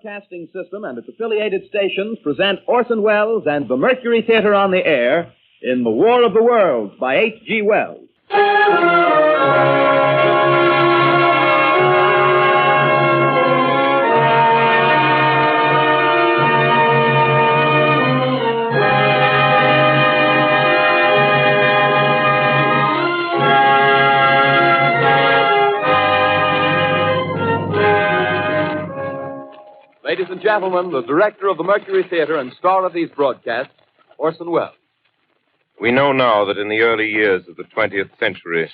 Broadcasting System and its affiliated stations present Orson Welles and the Mercury Theatre on the air in The War of the Worlds by H.G. Wells. Ladies and gentlemen, the director of the Mercury Theatre and star of these broadcasts, Orson Welles. We know now that in the early years of the 20th century,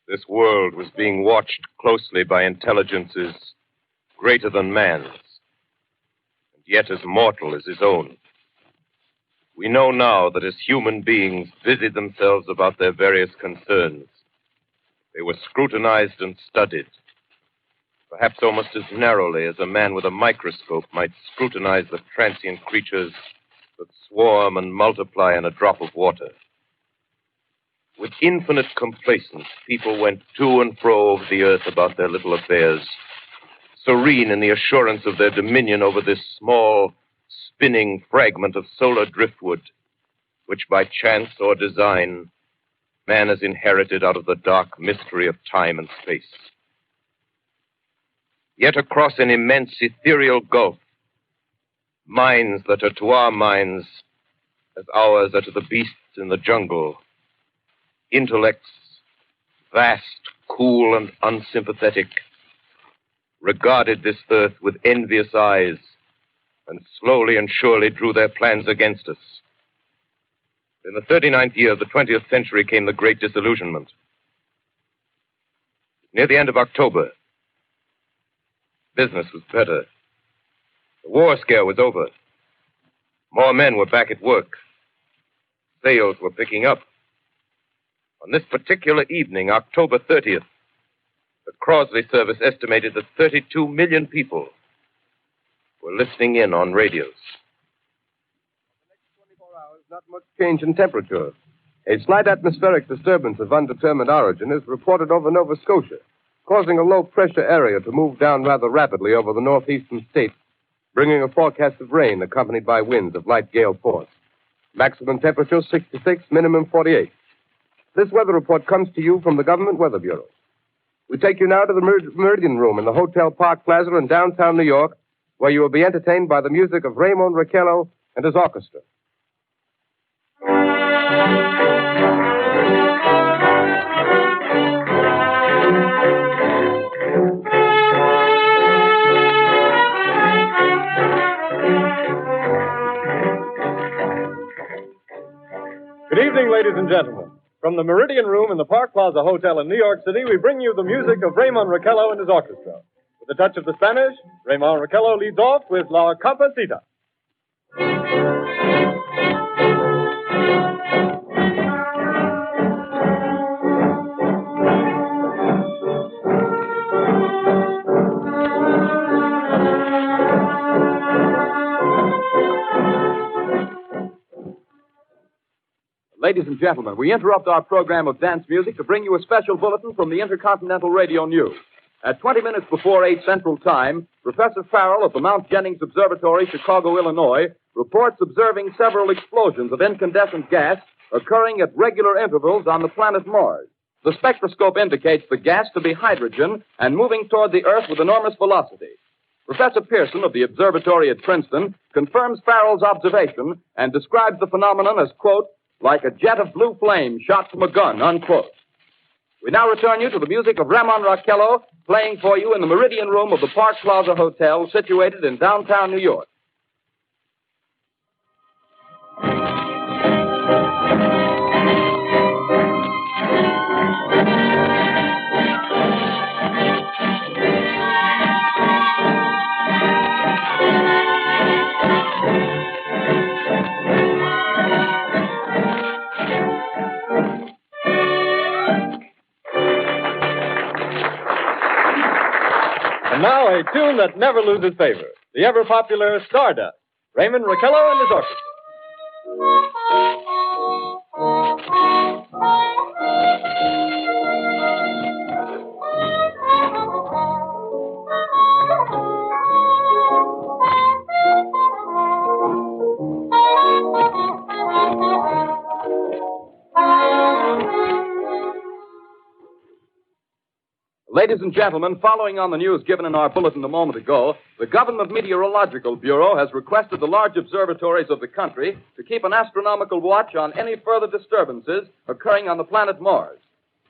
this world was being watched closely by intelligences greater than man's, and yet as mortal as his own. We know now that as human beings busied themselves about their various concerns, they were scrutinized and studied, perhaps almost as narrowly as a man with a microscope might scrutinize the transient creatures that swarm and multiply in a drop of water. With infinite complacence, people went to and fro over the earth about their little affairs, serene in the assurance of their dominion over this small, spinning fragment of solar driftwood, which by chance or design, man has inherited out of the dark mystery of time and space. Yet across an immense ethereal gulf, minds that are to our minds as ours are to the beasts in the jungle, intellects, vast, cool, and unsympathetic, regarded this earth with envious eyes and slowly and surely drew their plans against us. In the 39th year of the 20th century came the Great Disillusionment. Near the end of October, business was better. The war scare was over. More men were back at work. Sales were picking up. On this particular evening, October 30th, the Crosley service estimated that 32 million people were listening in on radios. For the next 24 hours, not much change in temperature. A slight atmospheric disturbance of undetermined origin is reported over Nova Scotia, causing a low-pressure area to move down rather rapidly over the northeastern states, bringing a forecast of rain accompanied by winds of light gale force. Maximum temperature 66, minimum 48. This weather report comes to you from the Government Weather Bureau. We take you now to the Meridian Room in the Hotel Park Plaza in downtown New York, where you will be entertained by the music of Raymond Raquello and his orchestra. Good evening, ladies and gentlemen. From the Meridian Room in the Park Plaza Hotel in New York City, we bring you the music of Raymond Raquello and his orchestra. With a touch of the Spanish, Raymond Raquello leads off with La Campesita. Ladies and gentlemen, we interrupt our program of dance music to bring you a special bulletin from the Intercontinental Radio News. At 20 minutes before 8 Central Time, Professor Farrell of the Mount Jennings Observatory, Chicago, Illinois, reports observing several explosions of incandescent gas occurring at regular intervals on the planet Mars. The spectroscope indicates the gas to be hydrogen and moving toward the Earth with enormous velocity. Professor Pearson of the observatory at Princeton confirms Farrell's observation and describes the phenomenon as, quote, like a jet of blue flame shot from a gun, unquote. We now return you to the music of Raymond Raquello, playing for you in the Meridian Room of the Park Plaza Hotel, situated in downtown New York. And now a tune that never loses favor, the ever-popular Stardust, Raymond Raquello and his orchestra. Ladies and gentlemen, following on the news given in our bulletin a moment ago, the Government Meteorological Bureau has requested the large observatories of the country to keep an astronomical watch on any further disturbances occurring on the planet Mars.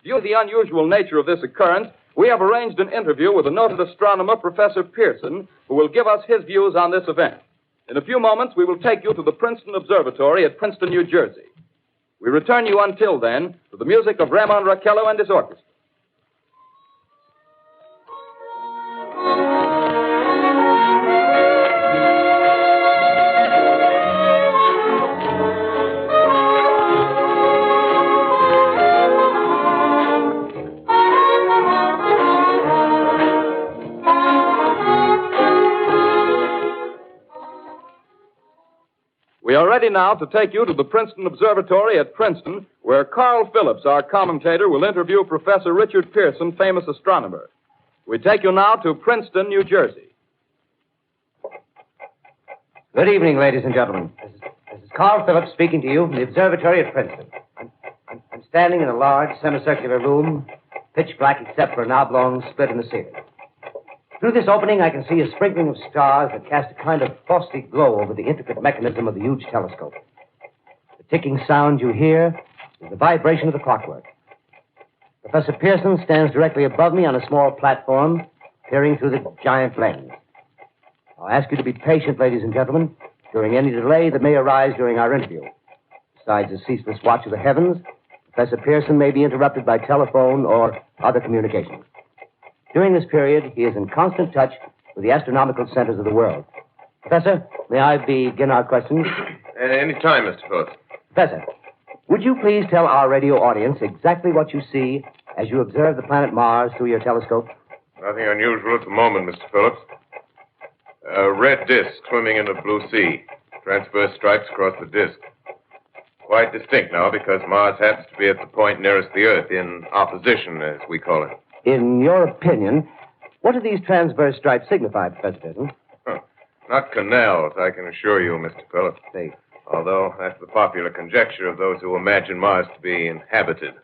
Due to the unusual nature of this occurrence, we have arranged an interview with the noted astronomer, Professor Pearson, who will give us his views on this event. In a few moments, we will take you to the Princeton Observatory at Princeton, New Jersey. We return you until then to the music of Raymond Raquello and his orchestra. We are ready now to take you to the Princeton Observatory at Princeton, where Carl Phillips, our commentator, will interview Professor Richard Pearson, famous astronomer. We take you now to Princeton, New Jersey. Good evening, ladies and gentlemen. This is Carl Phillips speaking to you from the observatory at Princeton. I'm standing in a large semicircular room, pitch black except for an oblong split in the ceiling. Through this opening, I can see a sprinkling of stars that cast a kind of frosty glow over the intricate mechanism of the huge telescope. The ticking sound you hear is the vibration of the clockwork. Professor Pearson stands directly above me on a small platform, peering through the giant lens. I'll ask you to be patient, ladies and gentlemen, during any delay that may arise during our interview. Besides the ceaseless watch of the heavens, Professor Pearson may be interrupted by telephone or other communications. During this period, he is in constant touch with the astronomical centers of the world. Professor, may I begin our questions? Any time, Mr. Phillips. Professor, would you please tell our radio audience exactly what you see as you observe the planet Mars through your telescope? Nothing unusual at the moment, Mr. Phillips. A red disk swimming in a blue sea. Transverse stripes across the disk. Quite distinct now because Mars happens to be at the point nearest the Earth, in opposition, as we call it. In your opinion, what do these transverse stripes signify, Professor Pearson? Not canals, I can assure you, Mr. Phillips. They... Although that's the popular conjecture of those who imagine Mars to be inhabited.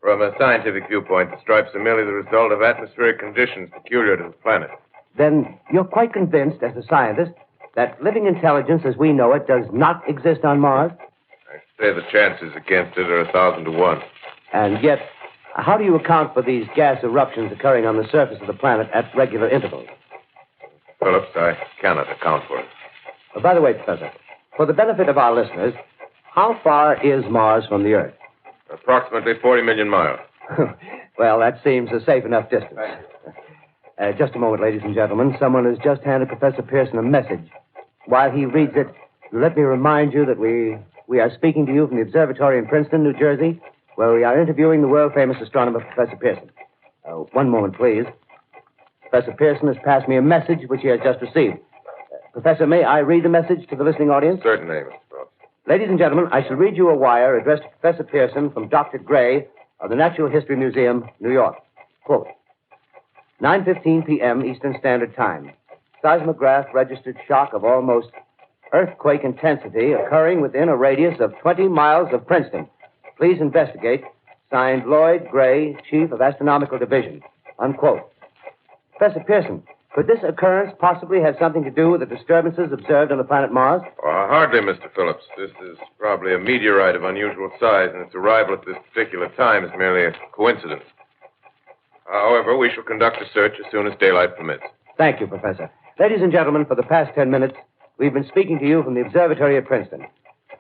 From a scientific viewpoint, the stripes are merely the result of atmospheric conditions peculiar to the planet. Then you're quite convinced, as a scientist, that living intelligence as we know it does not exist on Mars? I say the chances against it are 1,000 to 1. And yet, how do you account for these gas eruptions occurring on the surface of the planet at regular intervals? Phillips, I cannot account for it. By the way, Professor, for the benefit of our listeners, how far is Mars from the Earth? Approximately 40 million miles. Well, that seems a safe enough distance. Just a moment, ladies and gentlemen. Someone has just handed Professor Pearson a message. While he reads it, let me remind you that we are speaking to you from the observatory in Princeton, New Jersey, where we are interviewing the world-famous astronomer, Professor Pearson. One moment, please. Professor Pearson has passed me a message which he has just received. Professor, may I read the message to the listening audience? Certainly, Mr. Phillips. Ladies and gentlemen, I shall read you a wire addressed to Professor Pearson from Dr. Gray of the Natural History Museum, New York. Quote, 9:15 p.m. Eastern Standard Time. Seismograph registered shock of almost earthquake intensity occurring within a radius of 20 miles of Princeton. Please investigate. Signed, Lloyd Gray, Chief of Astronomical Division. Unquote. Professor Pearson, could this occurrence possibly have something to do with the disturbances observed on the planet Mars? Hardly, Mr. Phillips. This is probably a meteorite of unusual size, and its arrival at this particular time is merely a coincidence. However, we shall conduct a search as soon as daylight permits. Thank you, Professor. Ladies and gentlemen, for the past 10 minutes, we've been speaking to you from the observatory at Princeton,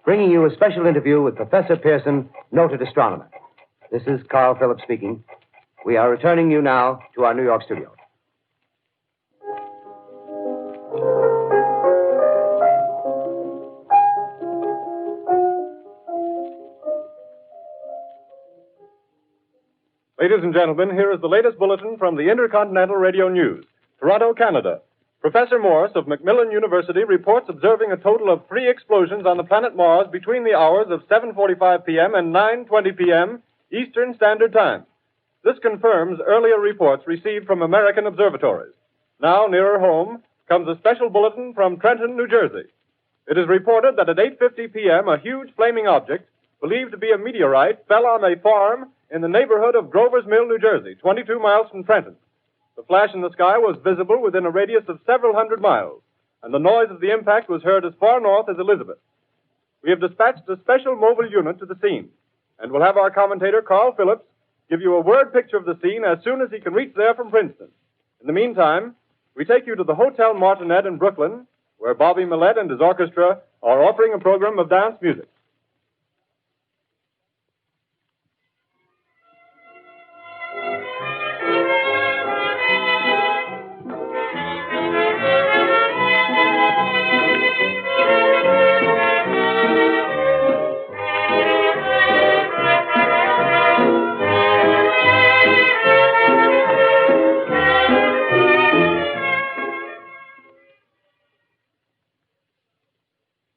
bringing you a special interview with Professor Pearson, noted astronomer. This is Carl Phillips speaking. We are returning you now to our New York studio. Ladies and gentlemen, here is the latest bulletin from the Intercontinental Radio News. Toronto, Canada. Professor Morse of Macmillan University reports observing a total of 3 explosions on the planet Mars between the hours of 7:45 p.m. and 9:20 p.m. Eastern Standard Time. This confirms earlier reports received from American observatories. Now, nearer home, comes a special bulletin from Trenton, New Jersey. It is reported that at 8:50 p.m., a huge flaming object, believed to be a meteorite, fell on a farm in the neighborhood of Grover's Mill, New Jersey, 22 miles from Trenton. The flash in the sky was visible within a radius of several hundred miles, and the noise of the impact was heard as far north as Elizabeth. We have dispatched a special mobile unit to the scene, and we'll have our commentator, Carl Phillips, give you a word picture of the scene as soon as he can reach there from Princeton. In the meantime, we take you to the Hotel Martinet in Brooklyn, where Bobby Millett and his orchestra are offering a program of dance music.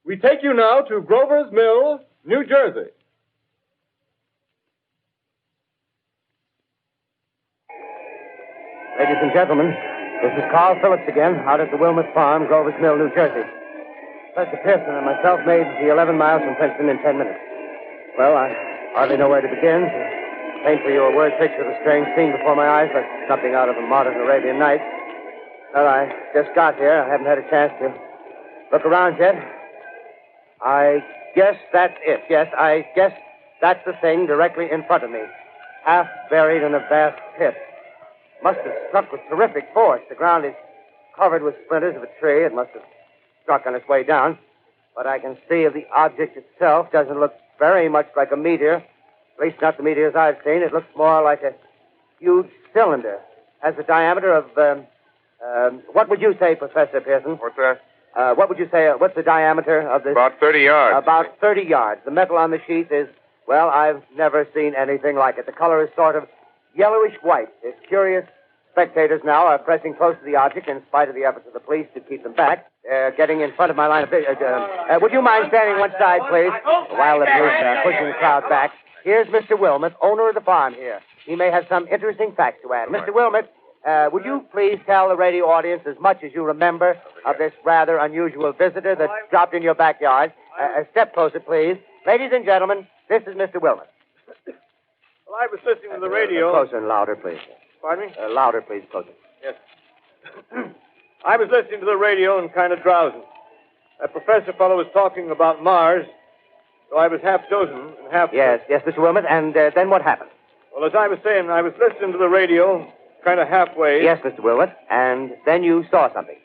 We take you now to Grover's Mill, New Jersey. Ladies and gentlemen, this is Carl Phillips again, out at the Wilmot Farm, Grover's Mill, New Jersey. Professor Pearson and myself made the 11 miles from Princeton in 10 minutes. Well, I hardly know where to begin. Paint for you a word picture of a strange scene before my eyes, like something out of a modern Arabian Nights. Well, I just got here. I haven't had a chance to look around yet. I guess that's it. Yes, I guess that's the thing directly in front of me. Half buried in a vast pit. Must have struck with terrific force. The ground is covered with splinters of a tree. It must have struck on its way down. But I can see the object itself doesn't look very much like a meteor. At least not the meteors I've seen. It looks more like a huge cylinder. Has a diameter of, what would you say, Professor Pearson? What's that? What would you say, what's the diameter of this? About 30 yards. About 30 yards. The metal on the sheath is, well, I've never seen anything like it. The color is sort of yellowish white. There's curious spectators now are pressing close to the object in spite of the efforts of the police to keep them back. Getting in front of my line of vision. Would you mind standing one side, please? While the police are pushing the crowd back. Here's Mr. Wilmot, owner of the farm here. He may have some interesting facts to add. Mr. Wilmot, would you please tell the radio audience as much as you remember of this rather unusual visitor that dropped in your backyard? A step closer, please. Ladies and gentlemen, this is Mr. Wilmot. Well, I was listening to the radio. Closer and louder, please. Pardon me? Louder, please, closer. Yes. I was listening to the radio and kind of drowsing. That professor fellow was talking about Mars, so I was half dozing and half... Yes, Mr. Wilmot, and then what happened? Well, as I was saying, I was listening to the radio, kind of halfway. Yes, Mr. Wilmot, and then you saw something.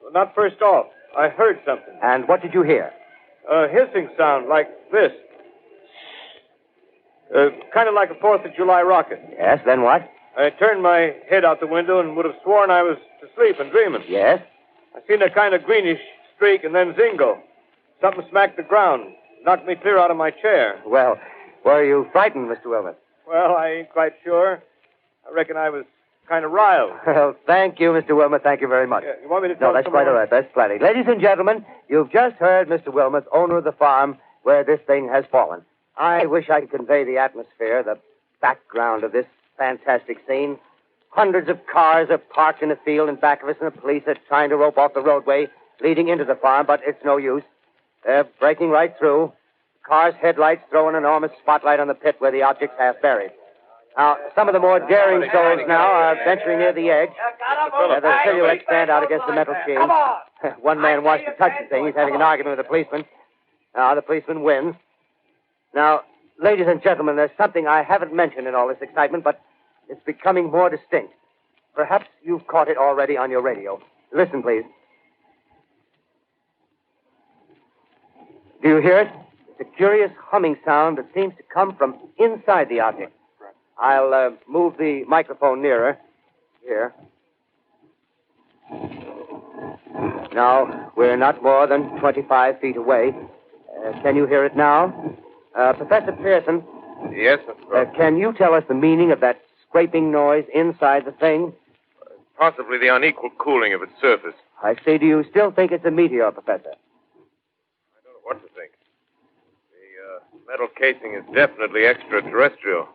Well, not first off. I heard something. And what did you hear? A hissing sound like this. Kind of like a 4th of July rocket. Yes, then what? I turned my head out the window and would have sworn I was asleep and dreaming. Yes? I seen a kind of greenish streak and then zingo. Something smacked the ground, knocked me clear out of my chair. Well, were you frightened, Mr. Wilmot? Well, I ain't quite sure. I reckon I was kind of riled. Well, thank you, Mr. Wilmot. Thank you very much. Yeah, you want me to tell No, that's quite all right. That's plenty. Ladies and gentlemen, you've just heard Mr. Wilmot, owner of the farm where this thing has fallen. I wish I could convey the atmosphere, the background of this fantastic scene. Hundreds of cars are parked in a field in back of us, and the police are trying to rope off the roadway leading into the farm, but it's no use. They're breaking right through. Cars' headlights throw an enormous spotlight on the pit where the object's half buried. Now, some of the more daring souls now are venturing near the edge. The silhouettes stand out against the metal sheen. One man wants to touch the thing. He's having an argument with the policeman. Now, the policeman wins. Now, ladies and gentlemen, there's something I haven't mentioned in all this excitement, but it's becoming more distinct. Perhaps you've caught it already on your radio. Listen, please. Do you hear it? It's a curious humming sound that seems to come from inside the object. I'll move the microphone nearer. Here. Now, we're not more than 25 feet away. Can you hear it now? Professor Pearson. Yes, Mr. Can you tell us the meaning of that scraping noise inside the thing? Possibly the unequal cooling of its surface. I say, do you still think it's a meteor, Professor? I don't know what to think. The metal casing is definitely extraterrestrial.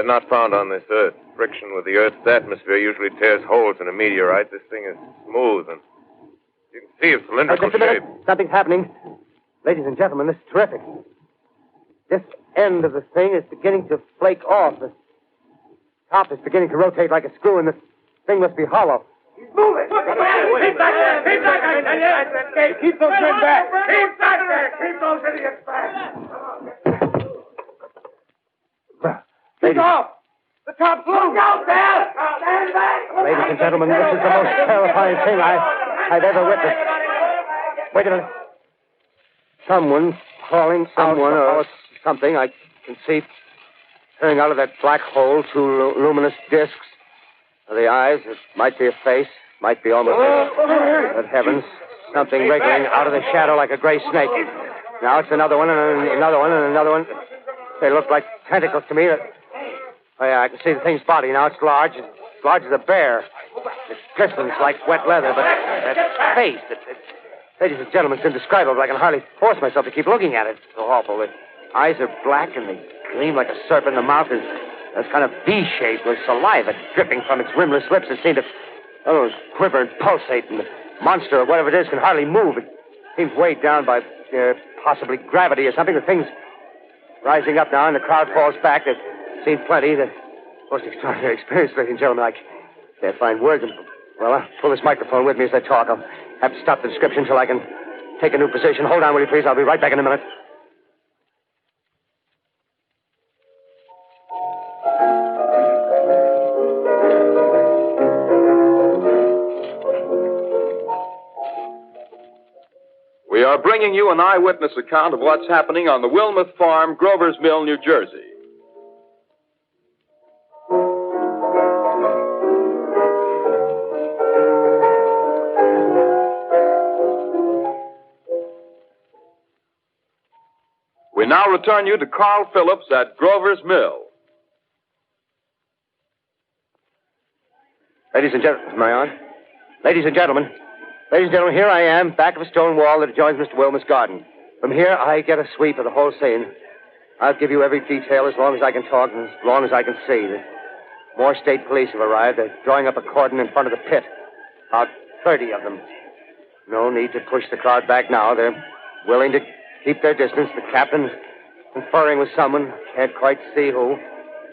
Not found on this Earth. Friction with the Earth's atmosphere usually tears holes in a meteorite. This thing is smooth, and you can see its cylindrical Just a minute. shape. Something's happening. Ladies and gentlemen, this is terrific. This end of the thing is beginning to flake off. The top is beginning to rotate like a screw, and the thing must be hollow. He's moving. Keep back there. Keep back there. Keep those men back. Keep back there. Keep those idiots back. Keep off. The top's loose. Look out there. Stand back. Ladies and gentlemen, this is the most terrifying thing I've ever witnessed. Wait a minute. Someone's calling someone or something. I can see turning out of that black hole two luminous discs. The eyes, it might be a face, might be almost Good heavens, something wriggling out of the shadow like a gray snake. Now it's another one, and another one, and another one. They look like tentacles to me. Oh, yeah, I can see the thing's body now. It's large as a bear. It glistens like wet leather, but that face, ladies and gentlemen, it's indescribable. I can hardly force myself to keep looking at it. It's so awful. The eyes are black, and they gleam like a serpent. The mouth is kind of V-shaped with saliva dripping from its rimless lips that seem to quiver and pulsate. And the monster, or whatever it is, can hardly move. It seems weighed down by possibly gravity or something. The thing's rising up now, and the crowd falls back. They've seen plenty. The most extraordinary experience, ladies and gentlemen. I can't find words. Well, I'll pull this microphone with me as I talk. I'll have to stop the description until I can take a new position. Hold on, will you, please? I'll be right back in a minute. We are bringing you an eyewitness account of what's happening on the Wilmuth Farm, Grover's Mill, New Jersey. We now return you to Carl Phillips at Grover's Mill. Ladies and gentlemen, am I on? Ladies and gentlemen, here I am, back of a stone wall that adjoins Mr. Wilmuth's garden. From here, I get a sweep of the whole scene. I'll give you every detail as long as I can talk and as long as I can see. The more state police have arrived. They're drawing up a cordon in front of the pit. About 30 of them. No need to push the crowd back now. They're willing to keep their distance. The captain's conferring with someone. Can't quite see who.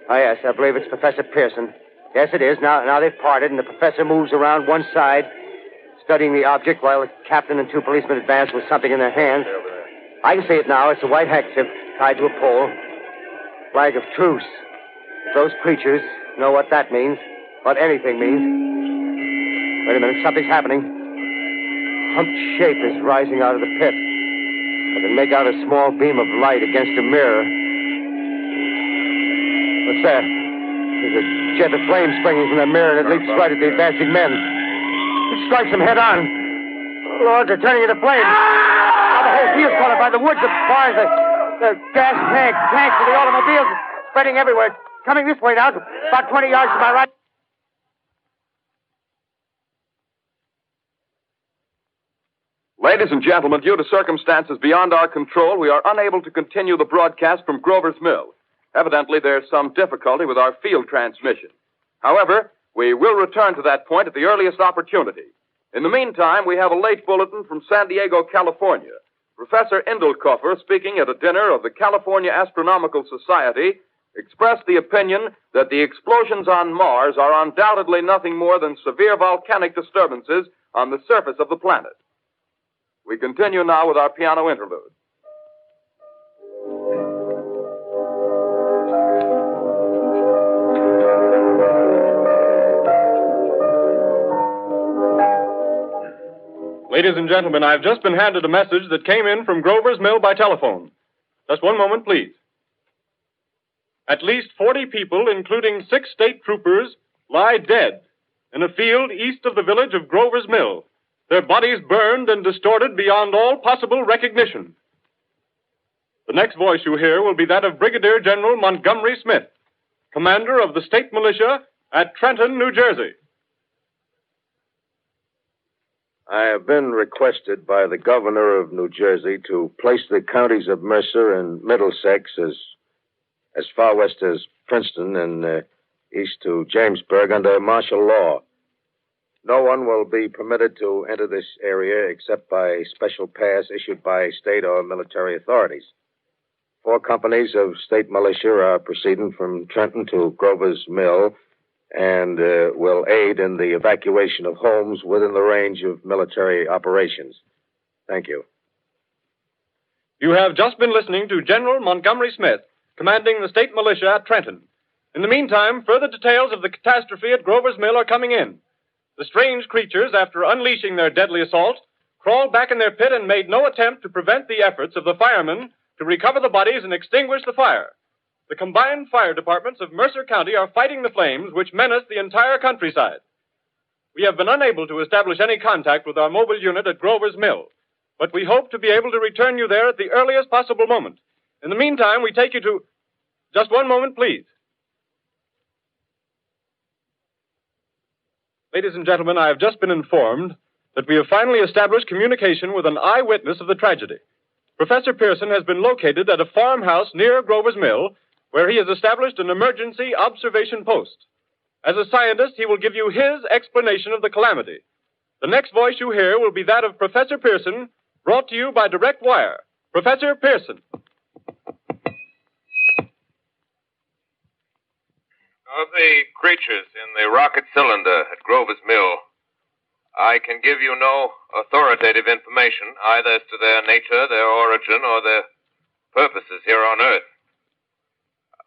Oh, yes, I believe it's Professor Pearson. Yes, it is. Now they've parted, and the professor moves around one side, studying the object while the captain and two policemen advance with something in their hands. I can see it now. It's a white handkerchief tied to a pole. Flag of truce. If those creatures know what that means, what anything means. Wait a minute. Something's happening. Humped shape is rising out of the pit. I can make out a small beam of light against a mirror. What's that? There's a jet of flame springing from the mirror, and it leaps right at the advancing men. It strikes them head on. Oh, Lord, they're turning into flames. Now the whole field's caught up by the woods, the bars, the gas tanks for the automobiles, spreading everywhere. It's coming this way now, about 20 yards to my right. Ladies and gentlemen, due to circumstances beyond our control, we are unable to continue the broadcast from Grover's Mill. Evidently, there's some difficulty with our field transmission. However, we will return to that point at the earliest opportunity. In the meantime, we have a late bulletin from San Diego, California. Professor Indelkoffer, speaking at a dinner of the California Astronomical Society, expressed the opinion that the explosions on Mars are undoubtedly nothing more than severe volcanic disturbances on the surface of the planet. We continue now with our piano interlude. Ladies and gentlemen, I've just been handed a message that came in from Grover's Mill by telephone. Just one moment, please. At least 40 people, including 6 state troopers, lie dead in a field east of the village of Grover's Mill. Their bodies burned and distorted beyond all possible recognition. The next voice you hear will be that of Brigadier General Montgomery Smith, commander of the state militia at Trenton, New Jersey. I have been requested by the governor of New Jersey to place the counties of Mercer and Middlesex as far west as Princeton and east to Jamesburg under martial law. No one will be permitted to enter this area except by special pass issued by state or military authorities. 4 companies of state militia are proceeding from Trenton to Grover's Mill and will aid in the evacuation of homes within the range of military operations. Thank you. You have just been listening to General Montgomery Smith, commanding the state militia at Trenton. In the meantime, further details of the catastrophe at Grover's Mill are coming in. The strange creatures, after unleashing their deadly assault, crawled back in their pit and made no attempt to prevent the efforts of the firemen to recover the bodies and extinguish the fire. The combined fire departments of Mercer County are fighting the flames which menace the entire countryside. We have been unable to establish any contact with our mobile unit at Grover's Mill, but we hope to be able to return you there at the earliest possible moment. In the meantime, we take you to... Just one moment, please. Ladies and gentlemen, I have just been informed that we have finally established communication with an eyewitness of the tragedy. Professor Pearson has been located at a farmhouse near Grover's Mill, where he has established an emergency observation post. As a scientist, he will give you his explanation of the calamity. The next voice you hear will be that of Professor Pearson, brought to you by direct wire. Professor Pearson. Of the creatures in the rocket cylinder at Grover's Mill, I can give you no authoritative information either as to their nature, their origin, or their purposes here on Earth.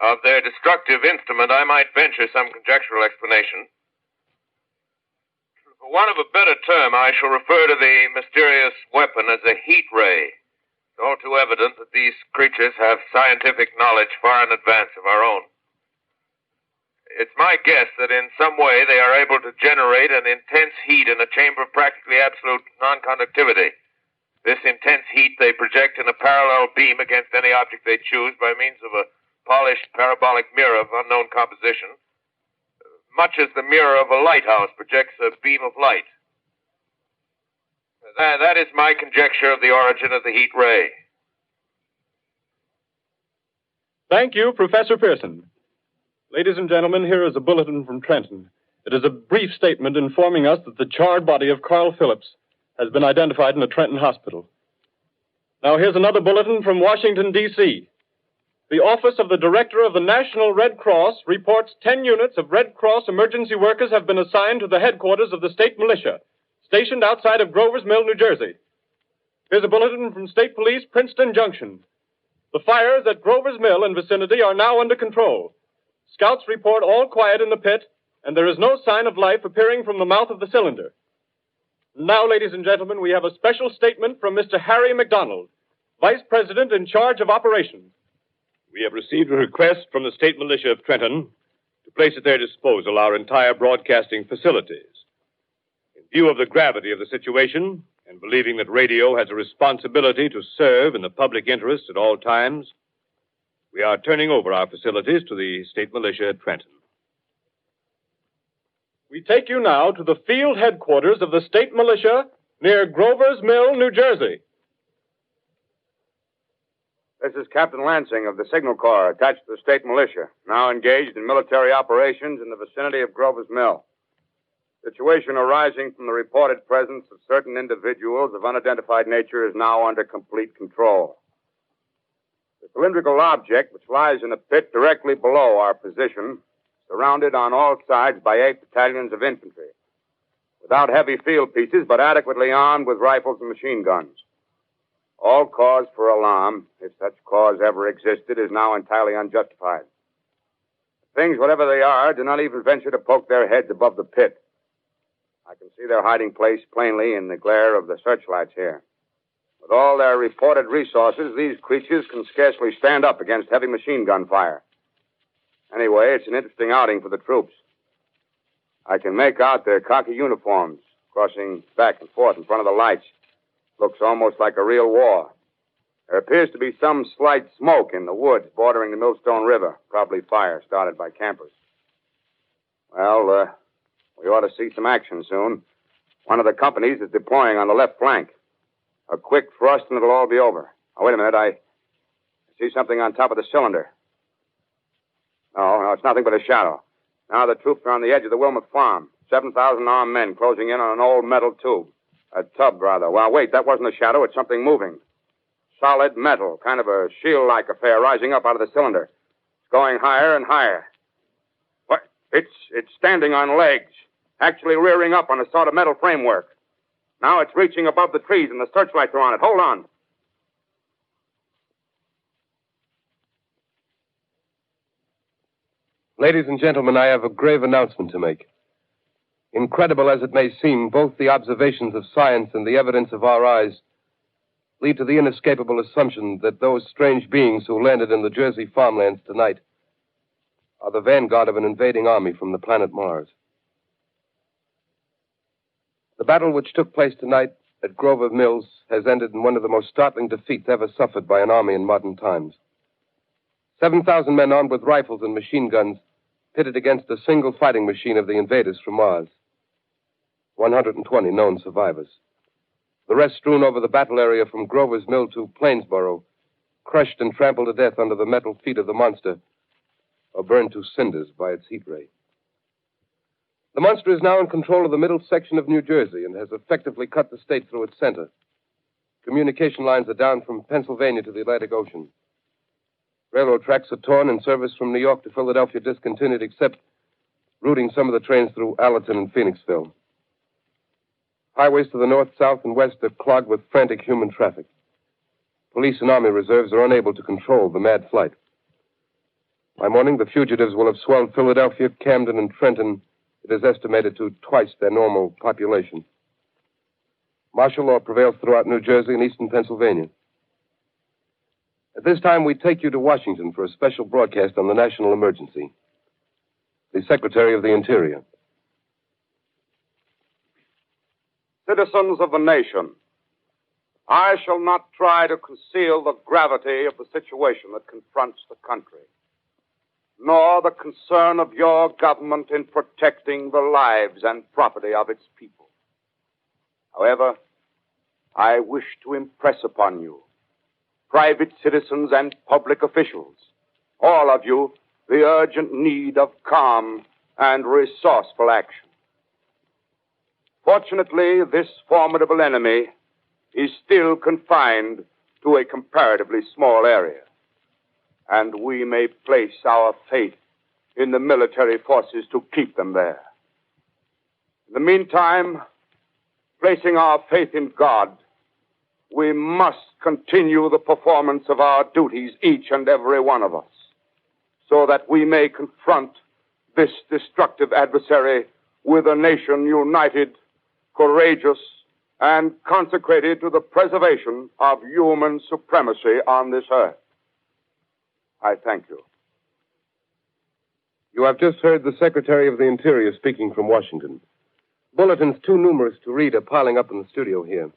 Of their destructive instrument, I might venture some conjectural explanation. For want of a better term, I shall refer to the mysterious weapon as a heat ray. It's all too evident that these creatures have scientific knowledge far in advance of our own. It's my guess that in some way they are able to generate an intense heat in a chamber of practically absolute non-conductivity. This intense heat they project in a parallel beam against any object they choose by means of a polished parabolic mirror of unknown composition, much as the mirror of a lighthouse projects a beam of light. That is my conjecture of the origin of the heat ray. Thank you, Professor Pearson. Ladies and gentlemen, here is a bulletin from Trenton. It is a brief statement informing us that the charred body of Carl Phillips has been identified in a Trenton hospital. Now, here's another bulletin from Washington, D.C. The Office of the Director of the National Red Cross reports 10 units of Red Cross emergency workers have been assigned to the headquarters of the state militia, stationed outside of Grover's Mill, New Jersey. Here's a bulletin from State Police, Princeton Junction. The fires at Grover's Mill and vicinity are now under control. Scouts report all quiet in the pit, and there is no sign of life appearing from the mouth of the cylinder. Now, ladies and gentlemen, we have a special statement from Mr. Harry McDonald, Vice President in charge of operations. We have received a request from the state militia of Trenton to place at their disposal our entire broadcasting facilities. In view of the gravity of the situation, and believing that radio has a responsibility to serve in the public interest at all times, we are turning over our facilities to the state militia at Trenton. We take you now to the field headquarters of the state militia near Grover's Mill, New Jersey. This is Captain Lansing of the Signal Corps, attached to the state militia, now engaged in military operations in the vicinity of Grover's Mill. Situation arising from the reported presence of certain individuals of unidentified nature is now under complete control. The cylindrical object, which lies in a pit directly below our position, surrounded on all sides by 8 battalions of infantry, without heavy field pieces, but adequately armed with rifles and machine guns. All cause for alarm, if such cause ever existed, is now entirely unjustified. Things, whatever they are, do not even venture to poke their heads above the pit. I can see their hiding place plainly in the glare of the searchlights here. With all their reported resources, these creatures can scarcely stand up against heavy machine gun fire. Anyway, it's an interesting outing for the troops. I can make out their khaki uniforms crossing back and forth in front of the lights. Looks almost like a real war. There appears to be some slight smoke in the woods bordering the Millstone River, probably fire started by campers. Well, we ought to see some action soon. One of the companies is deploying on the left flank. A quick thrust and it'll all be over. Oh, wait a minute. I see something on top of the cylinder. No, it's nothing but a shadow. Now the troops are on the edge of the Wilmot Farm. 7,000 armed men closing in on an old metal tube. A tub, rather. Well, wait, that wasn't a shadow. It's something moving. solid metal, kind of a shield-like affair rising up out of the cylinder. It's going higher and higher. What? It's standing on legs, actually rearing up on a sort of metal framework. Now it's reaching above the trees and the searchlights are on it. Hold on. Ladies and gentlemen, I have a grave announcement to make. Incredible as it may seem, both the observations of science and the evidence of our eyes lead to the inescapable assumption that those strange beings who landed in the Jersey farmlands tonight are the vanguard of an invading army from the planet Mars. The battle which took place tonight at Grover Mills has ended in one of the most startling defeats ever suffered by an army in modern times. 7,000 men armed with rifles and machine guns pitted against a single fighting machine of the invaders from Mars. 120 known survivors. The rest strewn over the battle area from Grover's Mill to Plainsboro, crushed and trampled to death under the metal feet of the monster, or burned to cinders by its heat ray. The monster is now in control of the middle section of New Jersey and has effectively cut the state through its center. Communication lines are down from Pennsylvania to the Atlantic Ocean. Railroad tracks are torn and service from New York to Philadelphia discontinued, except routing some of the trains through Allerton and Phoenixville. Highways to the north, south, and west are clogged with frantic human traffic. Police and army reserves are unable to control the mad flight. By morning, the fugitives will have swelled Philadelphia, Camden, and Trenton, it is estimated, to twice their normal population. Martial law prevails throughout New Jersey and eastern Pennsylvania. At this time, we take you to Washington for a special broadcast on the national emergency. The Secretary of the Interior. Citizens of the nation, I shall not try to conceal the gravity of the situation that confronts the country, nor the concern of your government in protecting the lives and property of its people. However, I wish to impress upon you, private citizens and public officials, all of you, the urgent need of calm and resourceful action. Fortunately, this formidable enemy is still confined to a comparatively small area, and we may place our faith in the military forces to keep them there. In the meantime, placing our faith in God, we must continue the performance of our duties, each and every one of us, so that we may confront this destructive adversary with a nation united, courageous, and consecrated to the preservation of human supremacy on this earth. I thank you. You have just heard the Secretary of the Interior speaking from Washington. Bulletins too numerous to read are piling up in the studio here.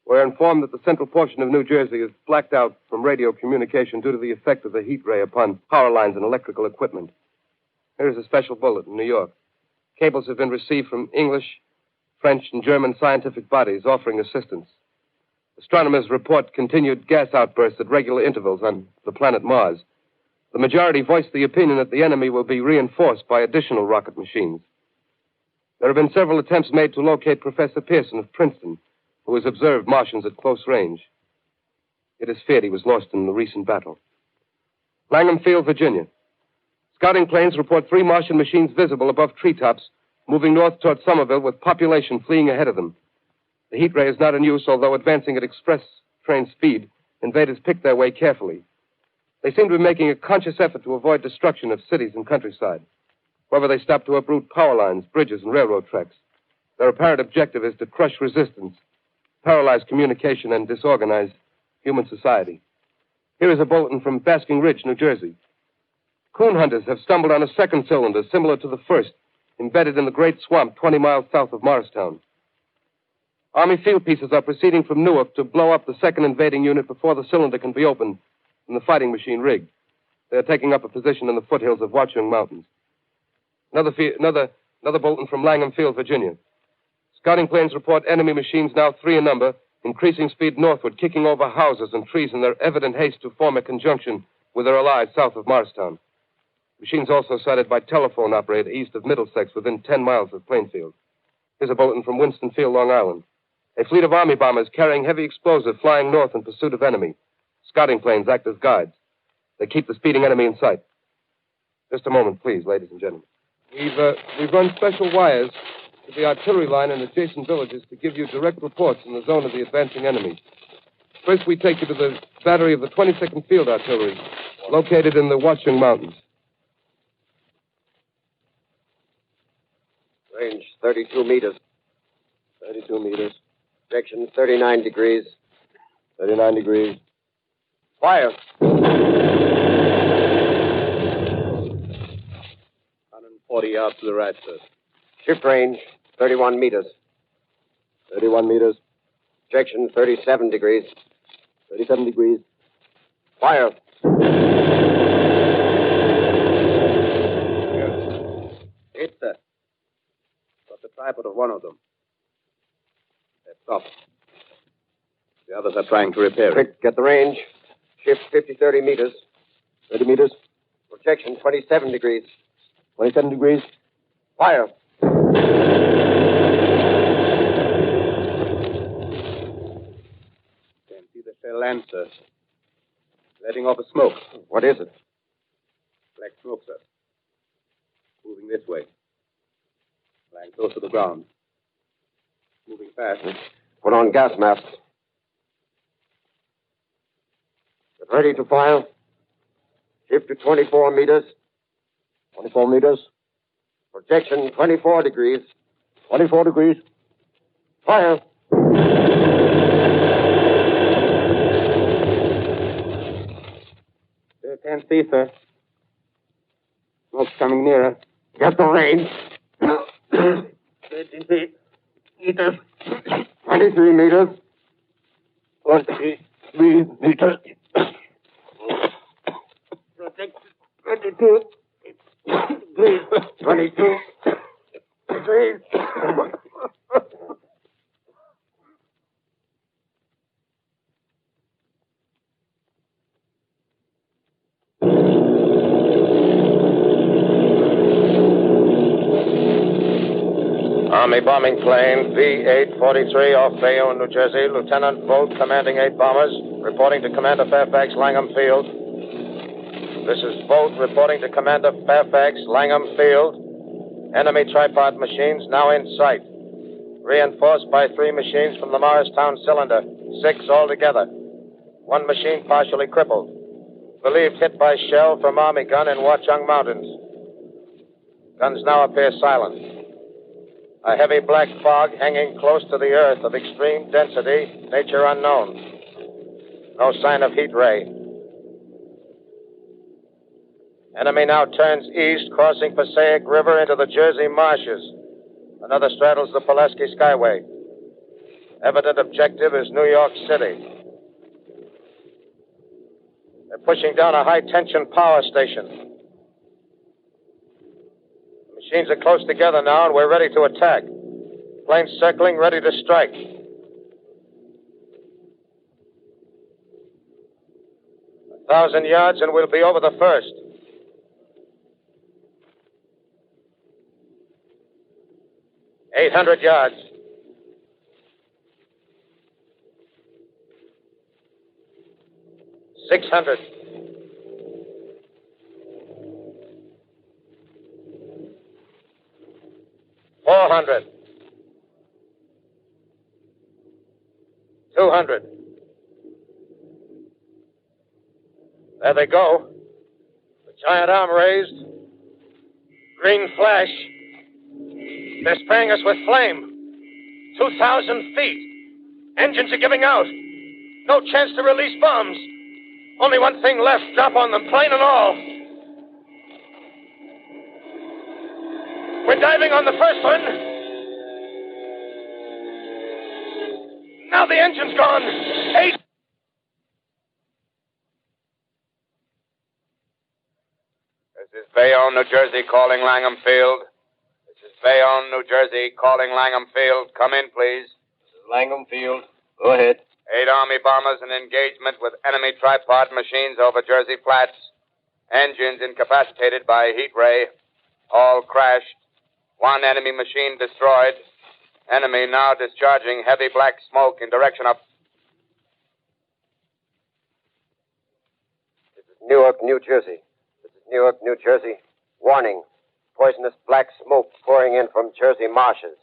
We're informed that the central portion of New Jersey is blacked out from radio communication due to the effect of the heat ray upon power lines and electrical equipment. Here's a special bulletin in New York. Cables have been received from English, French, and German scientific bodies offering assistance. Astronomers report continued gas outbursts at regular intervals on the planet Mars. The majority voiced the opinion that the enemy will be reinforced by additional rocket machines. There have been several attempts made to locate Professor Pearson of Princeton, who has observed Martians at close range. It is feared he was lost in the recent battle. Langham Field, Virginia. Scouting planes report 3 Martian machines visible above treetops, moving north toward Somerville with population fleeing ahead of them. The heat ray is not in use, although advancing at express train speed, invaders pick their way carefully. They seem to be making a conscious effort to avoid destruction of cities and countryside. However, they stop to uproot power lines, bridges, and railroad tracks. Their apparent objective is to crush resistance, paralyze communication, and disorganize human society. Here is a bulletin from Basking Ridge, New Jersey. Coon hunters have stumbled on a second cylinder similar to the first, embedded in the great swamp 20 miles south of Morristown. Army field pieces are proceeding from Newark to blow up the second invading unit before the cylinder can be opened and the fighting machine rigged. They are taking up a position in the foothills of Watchung Mountains. Another bulletin from Langham Field, Virginia. Scouting planes report enemy machines, now 3 in number, increasing speed northward, kicking over houses and trees in their evident haste to form a conjunction with their allies south of Morristown. Machines also sighted by telephone operator east of Middlesex, within 10 miles of Plainfield. Here's a bulletin from Winston Field, Long Island. A fleet of Army bombers carrying heavy explosive flying north in pursuit of enemy. Scouting planes act as guides. They keep the speeding enemy in sight. Just a moment, please, ladies and gentlemen. We've run special wires to the artillery line and adjacent villages to give you direct reports in the zone of the advancing enemy. First, we take you to the battery of the 22nd Field Artillery, located in the Watchung Mountains. Range 32 meters. 32 meters. Direction 39 degrees. 39 degrees. Fire. 140 yards to the right, sir. Shift range 31 meters. 31 meters. Direction 37 degrees. 37 degrees. Fire. Hit, sir. Got the tripod of one of them. They're stopped. The others are trying to repair it. Quick, get the range. Shift 30 meters. 30 meters. Projection 27 degrees. 27 degrees. Fire. Can't see the shell land, sir. Letting off a smoke. What is it? Black smoke, sir. Moving this way. Lying close to the ground. Moving fast. Put on gas masks. Get ready to fire. Shift to 24 meters. 24 meters. Projection 24 degrees. 24 degrees. Fire. Can't see, sir. Smoke's coming nearer. Get the range. 33 meters. 23 meters. 23 meters. Protect 22. 22. 3. Army bombing plane B-843 off Bayonne, New Jersey. Lieutenant Bolt, commanding 8 bombers, reporting to Commander Fairfax, Langham Field. This is Bolt reporting to Commander Fairfax, Langham Field. Enemy tripod machines now in sight. Reinforced by 3 machines from the Morristown cylinder. 6 altogether. 1 machine partially crippled. Believed hit by shell from Army gun in Watchung Mountains. Guns now appear silent. A heavy black fog hanging close to the earth of extreme density, nature unknown. No sign of heat ray. Enemy now turns east, crossing Passaic River into the Jersey marshes. Another straddles the Pulaski Skyway. Evident objective is New York City. They're pushing down a high-tension power station. Machines are close together now, and we're ready to attack. Planes circling, ready to strike. A 1,000 yards, and we'll be over the first. $800 yards. $600. $400. $200. There they go. The giant arm raised. Green flash. They're spraying us with flame. 2,000 feet. Engines are giving out. No chance to release bombs. Only one thing left. Drop on them, plane and all. We're diving on the first one. Now the engine's gone. 8. This is Bayonne, New Jersey, calling Langham Field. This is Bayonne, New Jersey, calling Langham Field. Come in, please. This is Langham Field. Go ahead. 8 Army bombers in engagement with enemy tripod machines over Jersey Flats. Engines incapacitated by heat ray. All crashed. 1 enemy machine destroyed. Enemy now discharging heavy black smoke in direction of... This is Newark, New Jersey. This is Newark, New Jersey. Warning. Poisonous black smoke pouring in from Jersey marshes.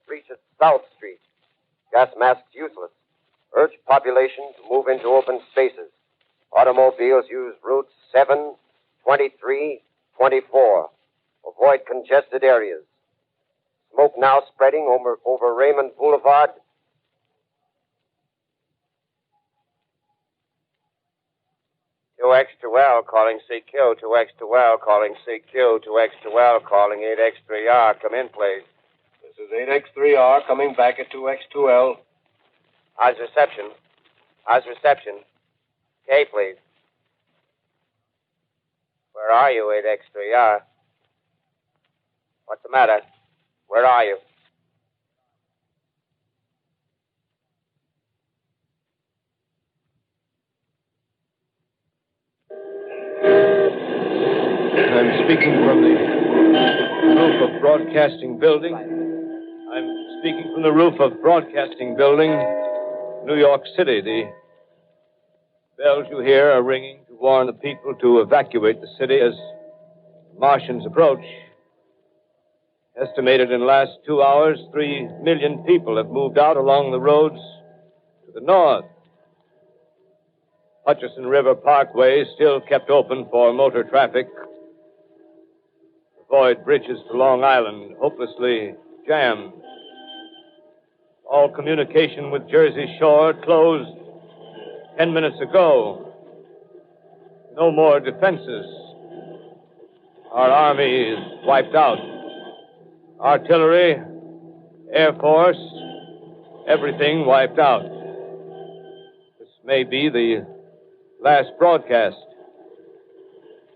Reaches South Street. Gas masks useless. Urge population to move into open spaces. Automobiles use routes 7, 23, 24. Avoid congested areas. Smoke now spreading over Raymond Boulevard. L calling CQ, 2X2L calling CQ, 2X2L calling 8X3R. Come in, please. This is 8X3R coming back at 2X2L. How's reception? How's reception? K, please. Where are you, 8X3R? What's the matter? Where are you? I'm speaking from the roof of Broadcasting Building. I'm speaking from the roof of Broadcasting Building, New York City. The bells you hear are ringing to warn the people to evacuate the city as Martians approach. Estimated in the last 2 hours, 3 million people have moved out along the roads to the north. Hutchison River Parkway is still kept open for motor traffic. Avoid bridges to Long Island, hopelessly jammed. All communication with Jersey Shore closed 10 minutes ago. No more defenses. Our army is wiped out. Artillery, Air Force, everything wiped out. This may be the last broadcast.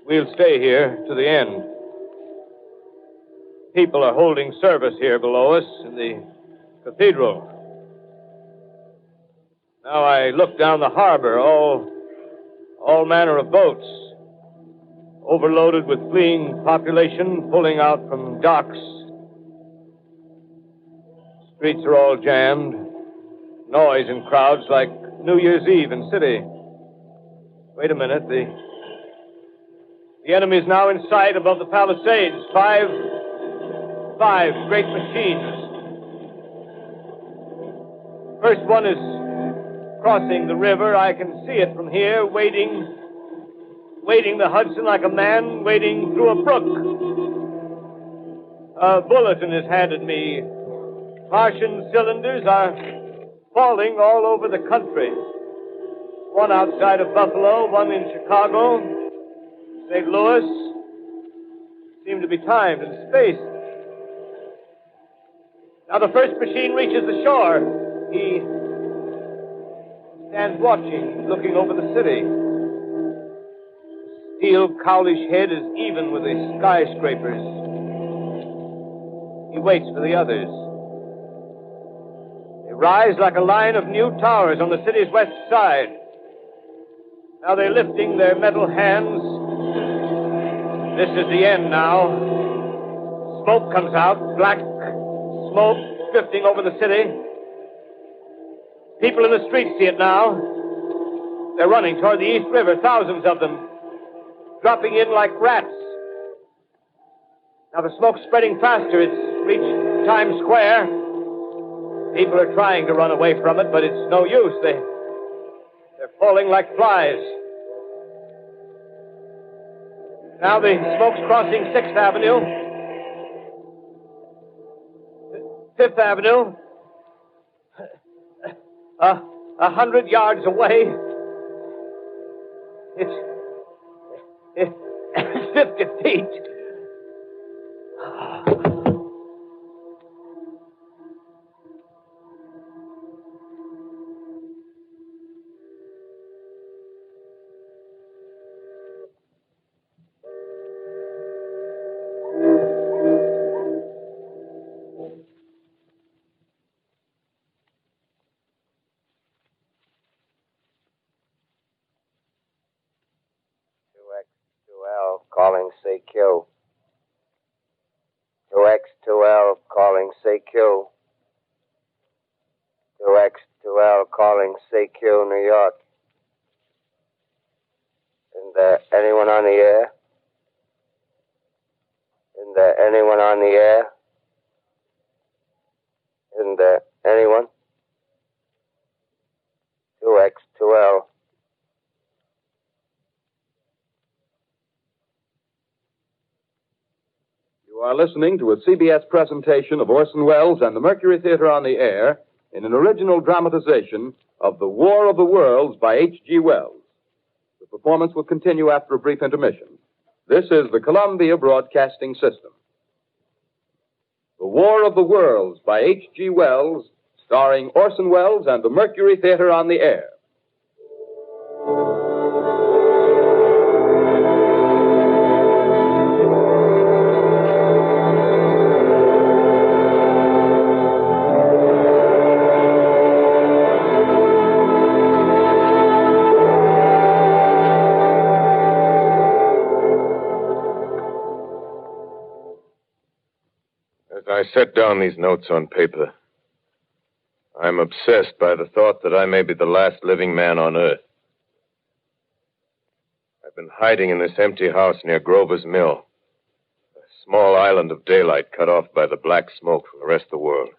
We'll stay here to the end. People are holding service here below us in the cathedral. Now I look down the harbor, all manner of boats, overloaded with fleeing population pulling out from docks. Streets are all jammed. Noise and crowds like New Year's Eve in city. Wait a minute. The enemy is now in sight above the Palisades. Five great machines. First one is crossing the river. I can see it from here, wading the Hudson like a man wading through a brook. A bulletin is handed me. Martian cylinders are falling all over the country. One outside of Buffalo, one in Chicago, St. Louis. Seem to be timed and spaced. Now the first machine reaches the shore. He stands watching, looking over the city. The steel cowlish head is even with the skyscrapers. He waits for the others. They rise like a line of new towers on the city's west side. Now they're lifting their metal hands. This is the end now. Smoke comes out, black smoke drifting over the city. People in the streets see it now. They're running toward the East River, thousands of them, dropping in like rats. Now the smoke's spreading faster. It's reached Times Square. People are trying to run away from it, but it's no use. They're falling like flies. Now the smoke's crossing 6th Avenue. 5th Avenue. 100 yards away. It's 50 feet. Calling CQ. 2X2L calling CQ. 2X2L calling CQ, New York. Isn't there anyone on the air? Isn't there anyone on the air? Isn't there anyone? 2X2L. You are listening to a CBS presentation of Orson Welles and the Mercury Theatre on the air in an original dramatization of The War of the Worlds by H.G. Wells. The performance will continue after a brief intermission. This is the Columbia Broadcasting System. The War of the Worlds by H.G. Wells, starring Orson Welles and the Mercury Theatre on the air. I set down these notes on paper. I'm obsessed by the thought that I may be the last living man on Earth. I've been hiding in this empty house near Grover's Mill, a small island of daylight cut off by the black smoke from the rest of the world.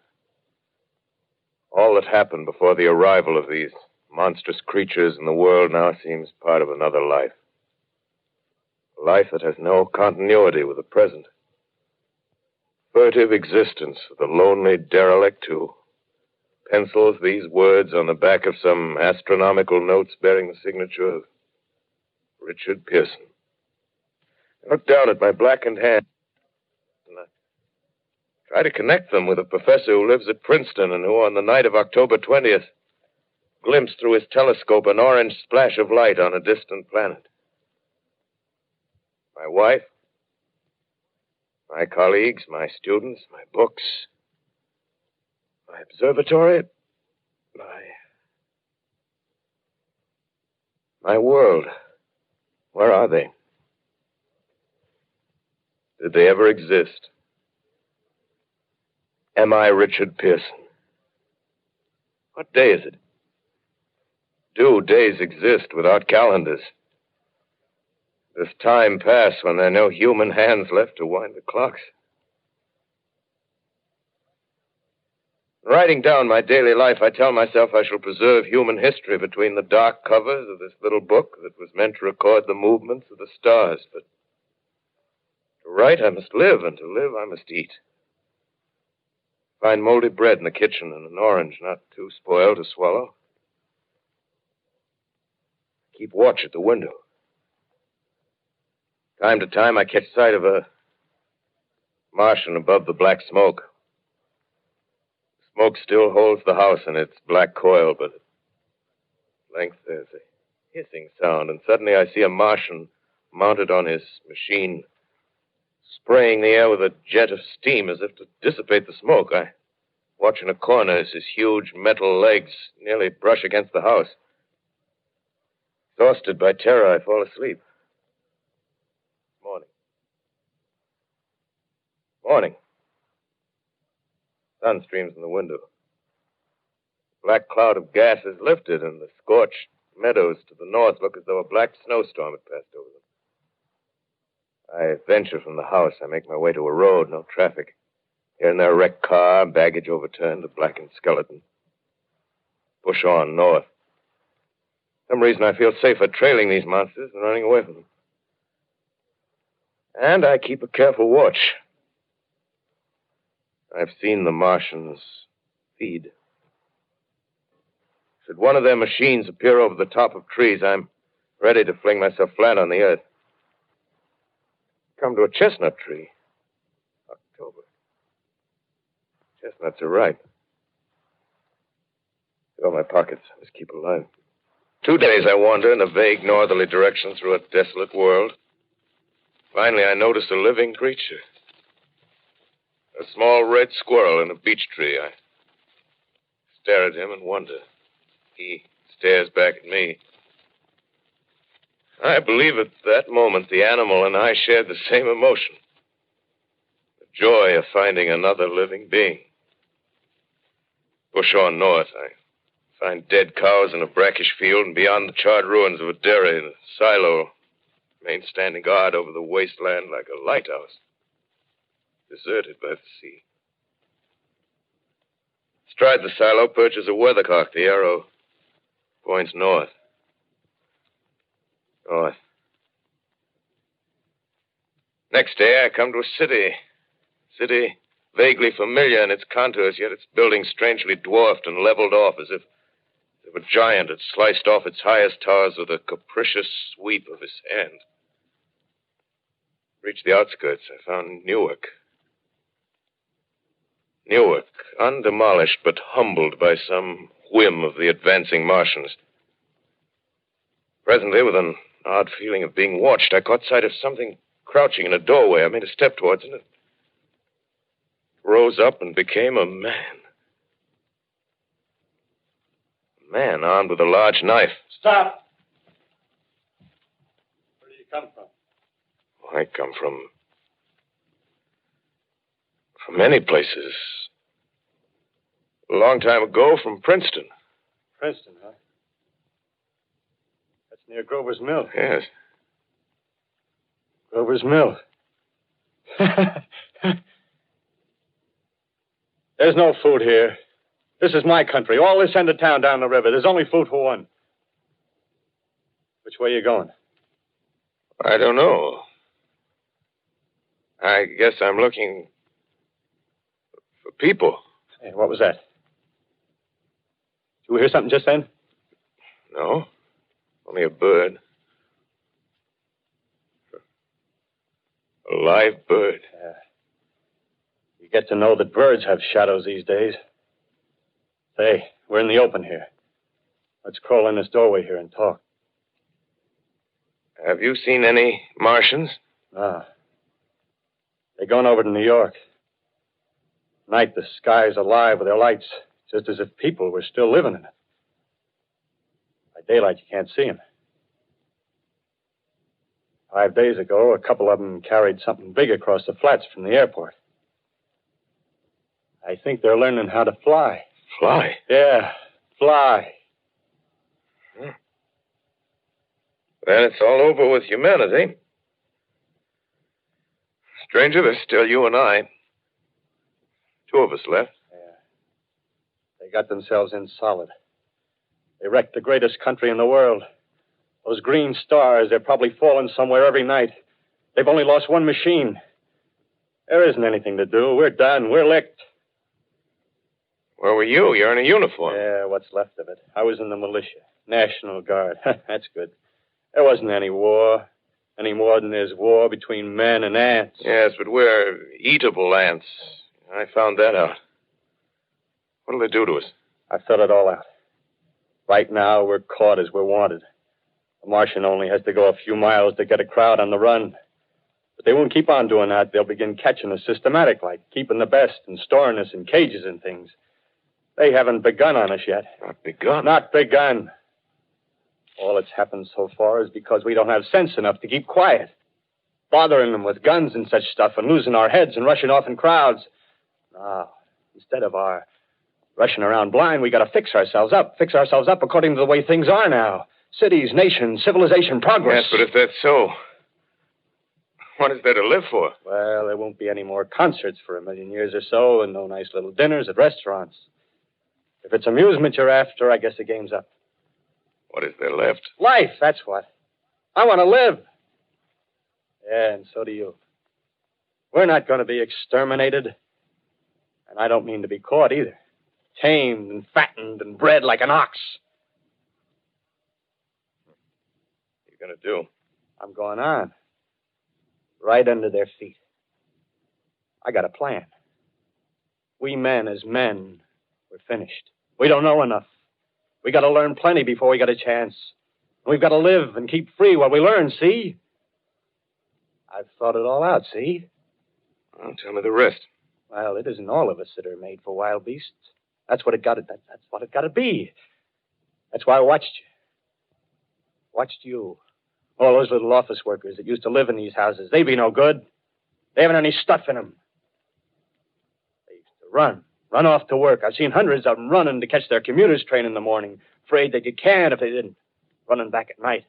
All that happened before the arrival of these monstrous creatures in the world now seems part of another life. A life that has no continuity with the present. Furtive existence of the lonely derelict who pencils these words on the back of some astronomical notes bearing the signature of Richard Pearson. I look down at my blackened hand and I try to connect them with a professor who lives at Princeton and who, on the night of October 20th, glimpsed through his telescope an orange splash of light on a distant planet. My wife, my colleagues, my students, my books, my observatory, my world. Where are they? Did they ever exist? Am I Richard Pearson? What day is it? Do days exist without calendars? Does time pass when there are no human hands left to wind the clocks? Writing down my daily life, I tell myself I shall preserve human history between the dark covers of this little book that was meant to record the movements of the stars. But to write, I must live, and to live, I must eat. Find moldy bread in the kitchen and an orange not too spoiled to swallow. Keep watch at the window. Time to time, I catch sight of a Martian above the black smoke. The smoke still holds the house in its black coil, but at length there's a hissing sound, and suddenly I see a Martian mounted on his machine, spraying the air with a jet of steam as if to dissipate the smoke. I watch in a corner as his huge metal legs nearly brush against the house. Exhausted by terror, I fall asleep. Morning. Sun streams in the window. The black cloud of gas is lifted, and the scorched meadows to the north look as though a black snowstorm had passed over them. I venture from the house. I make my way to a road, no traffic. Here and there, a wrecked car, baggage overturned, a blackened skeleton. Push on north. For some reason, I feel safer trailing these monsters than running away from them. And I keep a careful watch. I've seen the Martians feed. Should one of their machines appear over the top of trees, I'm ready to fling myself flat on the earth. Come to a chestnut tree. October. Chestnuts are ripe. Fill my pockets. Must keep alive. 2 days I wander in a vague northerly direction through a desolate world. Finally, I notice a living creature. A small red squirrel in a beech tree. I stare at him and wonder. He stares back at me. I believe at that moment the animal and I shared the same emotion. The joy of finding another living being. Push on north. I find dead cows in a brackish field, and beyond the charred ruins of a dairy and a silo, remain standing guard over the wasteland like a lighthouse, deserted by the sea. Astride the silo perches a weathercock. The arrow points north. North. Next day, I come to a city. City vaguely familiar in its contours, yet its buildings strangely dwarfed and leveled off as if a giant had sliced off its highest towers with a capricious sweep of his hand. Reached the outskirts, I found Newark. Newark, undemolished but humbled by some whim of the advancing Martians. Presently, with an odd feeling of being watched, I caught sight of something crouching in a doorway. I made a step towards it, and it rose up and became a man. A man armed with a large knife. Stop! Where do you come from? I come from many places. A long time ago, from Princeton. Princeton, huh? That's near Grover's Mill. Yes. Grover's Mill. There's no food here. This is my country. All this end of town down the river. There's only food for one. Which way are you going? I don't know. I guess I'm looking for people. Hey, what was that? Did you hear something just then? No. Only a bird. A live bird. Yeah. You get to know that birds have shadows these days. Say, we're in the open here. Let's crawl in this doorway here and talk. Have you seen any Martians? Ah. They're going over to New York. Night, the sky's alive with their lights, just as if people were still living in it. By daylight, you can't see them. 5 days ago, a couple of them carried something big across the flats from the airport. I think they're learning how to fly. Fly? Yeah, fly. Then it's all over with humanity. Stranger, there's still you and I. 2 of us left. Yeah. They got themselves in solid. They wrecked the greatest country in the world. Those green stars, they're probably falling somewhere every night. They've only lost one machine. There isn't anything to do. We're done. We're licked. Where were you? You're in a uniform. Yeah, what's left of it. I was in the militia. National Guard. That's good. There wasn't any war. Any more than there's war between men and ants. Yes, but we're eatable ants. I found that out. What'll they do to us? I thought it all out. Right now, we're caught as we're wanted. A Martian only has to go a few miles to get a crowd on the run. But they won't keep on doing that. They'll begin catching us systematic, like keeping the best and storing us in cages and things. They haven't begun on us yet. Not begun? Not begun. All that's happened so far is because we don't have sense enough to keep quiet. Bothering them with guns and such stuff and losing our heads and rushing off in crowds. No, instead of our rushing around blind, we got to fix ourselves up. Fix ourselves up according to the way things are now. Cities, nations, civilization, progress. Yes, but if that's so, what is there to live for? Well, there won't be any more concerts for 1,000,000 years or so and no nice little dinners at restaurants. If it's amusement you're after, I guess the game's up. What is there left? Life, that's what. I want to live. Yeah, and so do you. We're not going to be exterminated. And I don't mean to be caught either. Tamed and fattened and bred like an ox. What are you going to do? I'm going on. Right under their feet. I got a plan. We men as men, we're finished. We don't know enough. We got to learn plenty before we got a chance. We've got to live and keep free while we learn, see? I've thought it all out, see? Well, tell me the rest. Well, it isn't all of us that are made for wild beasts. That's what it got to. That's what it got to be. That's why I watched you. Watched you. All those little office workers that used to live in these houses. They be no good. They haven't any stuff in them. They used to run. Run off to work. I've seen hundreds of them running to catch their commuter's train in the morning, afraid they'd get canned if they didn't. Running back at night,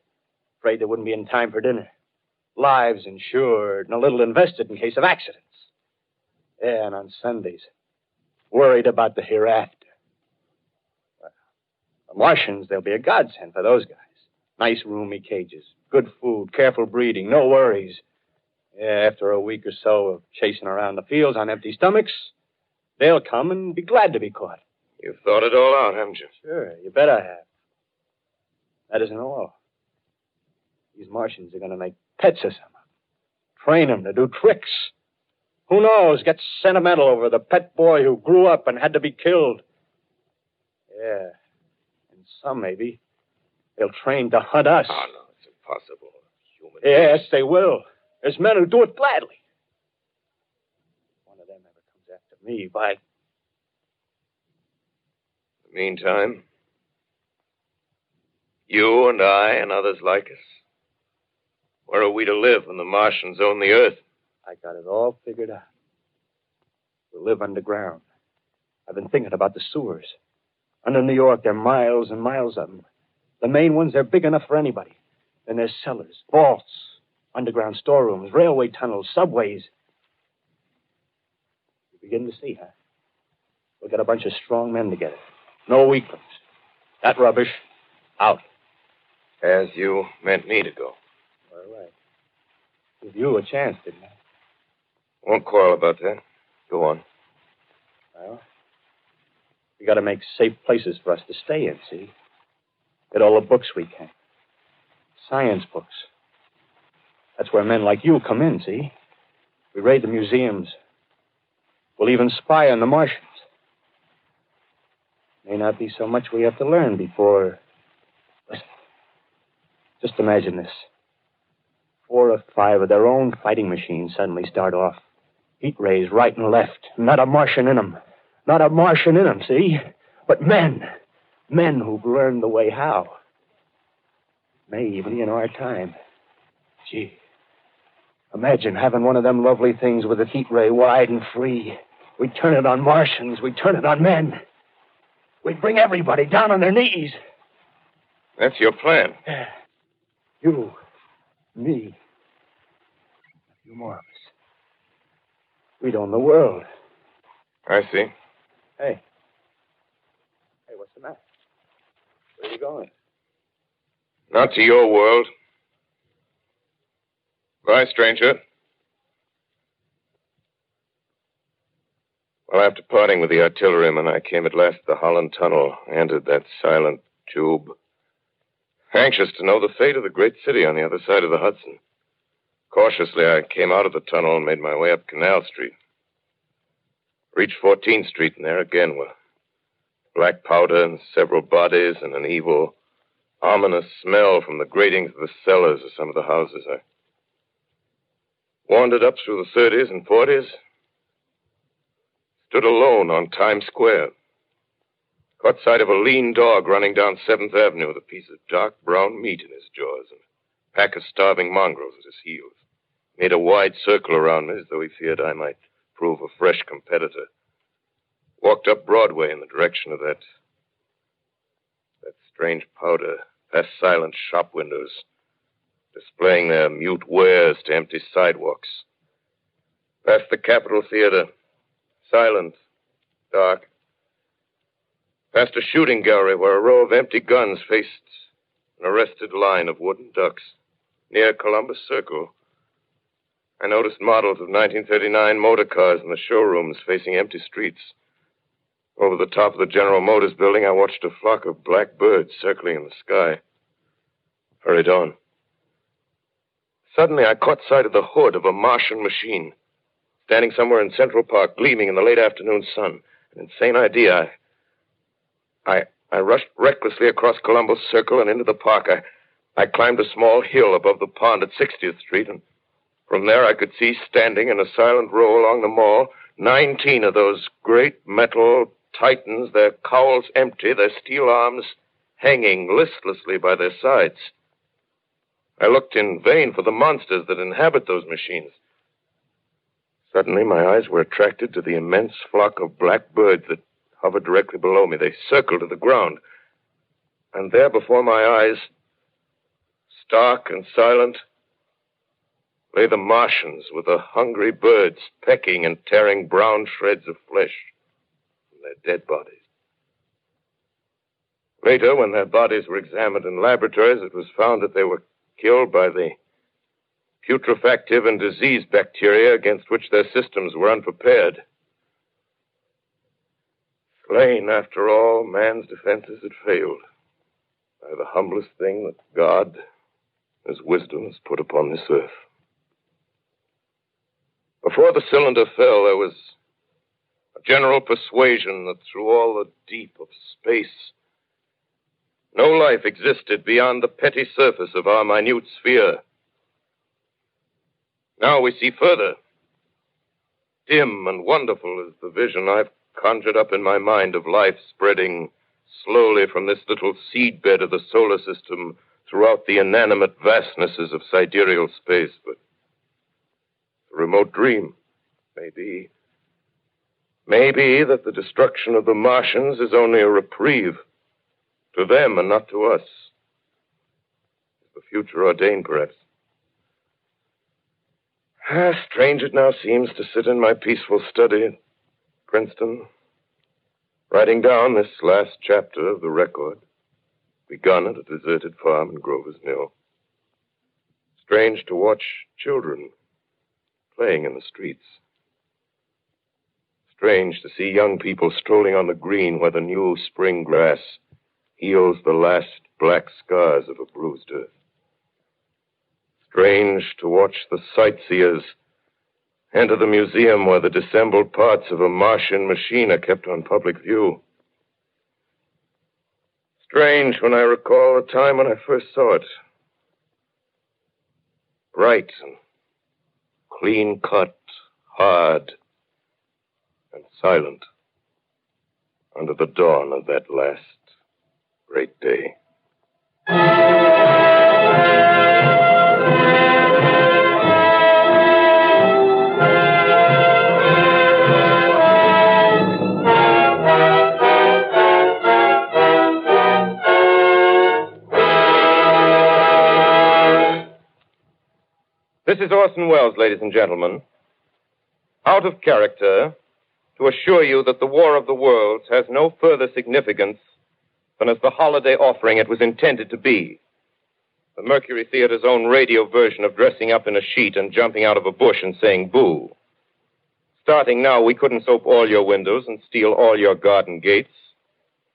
afraid they wouldn't be in time for dinner. Lives insured and a little invested in case of accidents. Yeah, and on Sundays, worried about the hereafter. Well, the Martians, they'll be a godsend for those guys. Nice, roomy cages, good food, careful breeding, no worries. Yeah, after a week or so of chasing around the fields on empty stomachs, they'll come and be glad to be caught. You've thought it all out, haven't you? Sure, you bet I have. That isn't all. These Martians are going to make pets of some of them. Train them to do tricks. Who knows, get sentimental over the pet boy who grew up and had to be killed. Yeah, and some maybe, they'll train to hunt us. Oh, no, it's impossible. Yes, they will. There's men who do it gladly. If one of them ever comes after me, by... In the meantime, you and I and others like us, where are we to live when the Martians own the Earth? I got it all figured out. We'll live underground. I've been thinking about the sewers. Under New York, there are miles and miles of them. The main ones, they're big enough for anybody. Then there's cellars, vaults, underground storerooms, railway tunnels, subways. You begin to see, huh? We'll get a bunch of strong men together. No weaklings. That rubbish, out. As you meant me to go. All right. Give you a chance, didn't I? Won't quarrel about that. Go on. Well, we got to make safe places for us to stay in, see? Get all the books we can. Science books. That's where men like you come in, see? We raid the museums. We'll even spy on the Martians. May not be so much we have to learn before... Listen. Just imagine this. 4 or 5 of their own fighting machines suddenly start off. Heat rays right and left. Not a Martian in them. Not a Martian in them, see? But men. Men who've learned the way how. May even be in our time. Gee. Imagine having one of them lovely things with a heat ray wide and free. We'd turn it on Martians. We'd turn it on men. We'd bring everybody down on their knees. That's your plan. You, me, a few more of us. We'd own the world. I see. Hey. Hey, what's the matter? Where are you going? Not to your world. Bye, stranger. Well, after parting with the artilleryman, I came at last to the Holland Tunnel, entered that silent tube, anxious to know the fate of the great city on the other side of the Hudson. Cautiously, I came out of the tunnel and made my way up Canal Street. Reached 14th Street, and there again were black powder and several bodies and an evil, ominous smell from the gratings of the cellars of some of the houses. I wandered up through the 30s and 40s, stood alone on Times Square, caught sight of a lean dog running down 7th Avenue with a piece of dark brown meat in his jaws and a pack of starving mongrels at his heels. Made a wide circle around me as though he feared I might prove a fresh competitor. Walked up Broadway in the direction of that strange powder, past silent shop windows, displaying their mute wares to empty sidewalks. Past the Capitol Theater, silent, dark. Past a shooting gallery where a row of empty guns faced an arrested line of wooden ducks. Near Columbus Circle, I noticed models of 1939 motor cars in the showrooms facing empty streets. Over the top of the General Motors building, I watched a flock of black birds circling in the sky. Hurried on. Suddenly, I caught sight of the hood of a Martian machine, standing somewhere in Central Park, gleaming in the late afternoon sun. An insane idea. I rushed recklessly across Columbus Circle and into the park. I climbed a small hill above the pond at 60th Street, and from there I could see, standing in a silent row along the mall, 19 of those great metal titans, their cowls empty, their steel arms hanging listlessly by their sides. I looked in vain for the monsters that inhabit those machines. Suddenly, my eyes were attracted to the immense flock of black birds that hovered directly below me. They circled to the ground. And there before my eyes, stark and silent, lay the Martians with the hungry birds pecking and tearing brown shreds of flesh from their dead bodies. Later, when their bodies were examined in laboratories, it was found that they were killed by the putrefactive and disease bacteria against which their systems were unprepared. Slain, after all, man's defenses had failed by the humblest thing that God, His wisdom, has put upon this earth. Before the cylinder fell, there was a general persuasion that through all the deep of space, no life existed beyond the petty surface of our minute sphere. Now we see further. Dim and wonderful is the vision I've conjured up in my mind of life spreading slowly from this little seedbed of the solar system throughout the inanimate vastnesses of sidereal space. But a remote dream, maybe that the destruction of the Martians is only a reprieve to them and not to us. The future ordained, perhaps. Strange it now seems to sit in my peaceful study at Princeton, writing down this last chapter of the record, begun at a deserted farm in Grover's Mill. Strange to watch children playing in the streets. Strange to see young people strolling on the green where the new spring grass heals the last black scars of a bruised earth. Strange to watch the sightseers enter the museum where the dissembled parts of a Martian machine are kept on public view. Strange when I recall the time when I first saw it. Bright and clean-cut, hard and silent under the dawn of that last great day. This is Orson Welles, ladies and gentlemen. Out of character, to assure you that the War of the Worlds has no further significance than as the holiday offering it was intended to be. The Mercury Theatre's own radio version of dressing up in a sheet and jumping out of a bush and saying boo. Starting now, we couldn't soap all your windows and steal all your garden gates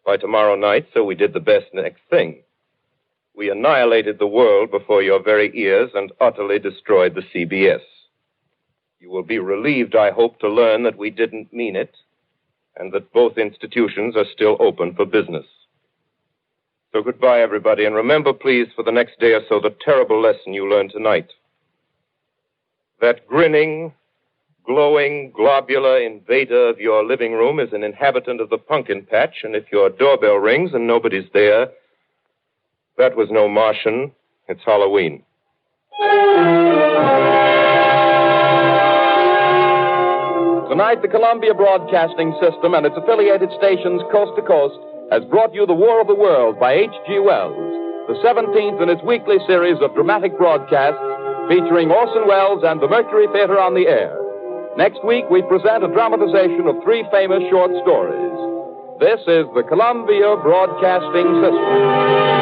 by tomorrow night, so we did the best next thing. We annihilated the world before your very ears and utterly destroyed the CBS. You will be relieved, I hope, to learn that we didn't mean it and that both institutions are still open for business. So goodbye, everybody, and remember, please, for the next day or so, the terrible lesson you learned tonight. That grinning, glowing, globular invader of your living room is an inhabitant of the pumpkin patch, and if your doorbell rings and nobody's there, that was no Martian. It's Halloween. Tonight, the Columbia Broadcasting System and its affiliated stations coast to coast has brought you The War of the World by H.G. Wells, the 17th in its weekly series of dramatic broadcasts featuring Orson Welles and the Mercury Theatre on the air. Next week, we present a dramatization of 3 famous short stories. This is the Columbia Broadcasting System.